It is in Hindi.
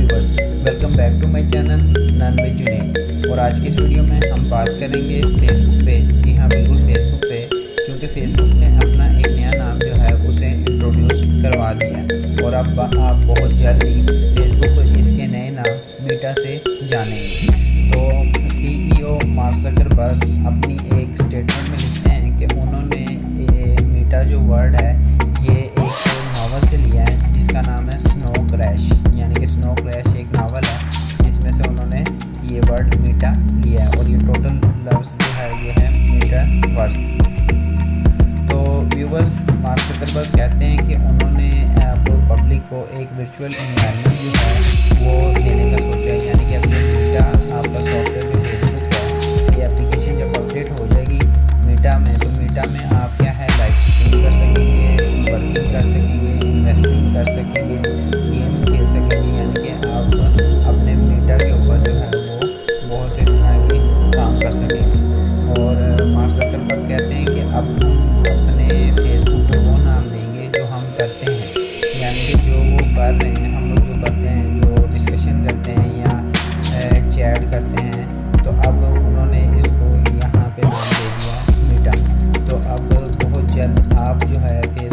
Viewers, welcome back to my channel none with Junaid. और आज की इस वीडियो में हम बात करेंगे फेसबुक पे। जी हाँ, बिल्कुल फेसबुक पे, क्योंकि फेसबुक ने अपना एक नया नाम जो है उसे इंट्रोड्यूस करवा दिया और अब आप बहुत जल्दी फेसबुक को इसके नए नाम मीटा से जानेंगे। तो CEO मार्क ज़करबर्ग अपनी एक स्टेटमेंट में लिखते हैं कि उन्होंने ये मीटा जो वर्ड है ये एक नावल से लिया है जिसका नाम है स्नो क्रैश। यानी कि स्नो क्रैश एक नावल है जिसमें से उन्होंने ये वर्ड मीटा लिया है और ये टोटल लफ्ज़ जो है ये है मीटा वर्स। तो व्यूवर्स, मार्क ज़करबर्ग कहते हैं कि उन्होंने पब्लिक को एक वर्चुअल इन्वायरमेंट जो है वो देने का